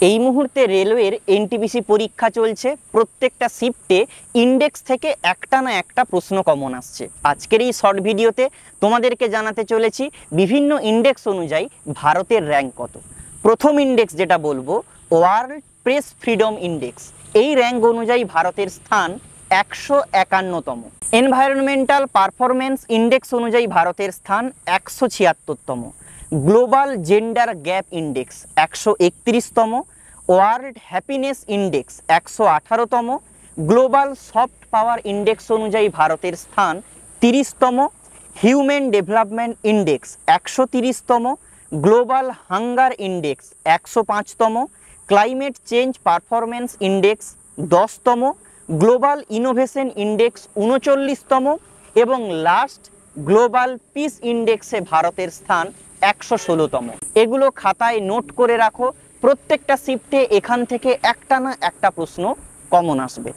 এই মুহূর্তে রেলওয়ের এনটিপিসি পরীক্ষা চলছে। প্রত্যেকটা শিফটে ইন্ডেক্স থেকে একটা না একটা প্রশ্ন কমন আসছে। আজকের এই শর্ট ভিডিওতে তোমাদেরকে জানাতে চলেছি বিভিন্ন ইন্ডেক্স অনুযায়ী ভারতের র্যাঙ্ক কত। প্রথম ইন্ডেক্স যেটা বলবো, ওয়ার্ল্ড প্রেস ফ্রিডম ইন্ডেক্স। এই র্যাঙ্ক অনুযায়ী ভারতের স্থান 151তম। এনভায়রনমেন্টাল পারফরমেন্স ইন্ডেক্স অনুযায়ী ভারতের স্থান 176তম। গ্লোবাল জেন্ডার গ্যাপ ইন্ডেক্স 131তম। ওয়ার্ল্ড হ্যাপিনেস ইন্ডেক্স 118তম। গ্লোবাল সফট পাওয়ার ইন্ডেক্স অনুযায়ী ভারতের স্থান 30তম। হিউম্যান ডেভেলপমেন্ট ইন্ডেক্স 130তম। গ্লোবাল হাঙ্গার ইন্ডেক্স 105তম। ক্লাইমেট চেঞ্জ পারফরমেন্স ইন্ডেক্স 10তম। গ্লোবাল ইনোভেশন ইন্ডেক্স 39তম এবং লাস্ট গ্লোবাল পিস ইন্ডেক্সে ভারতের স্থান 116তম। এগুলো খাতায় নোট করে রাখো। প্রত্যেকটা শিফটে এখান থেকে একটা না একটা প্রশ্ন কমন আসবে।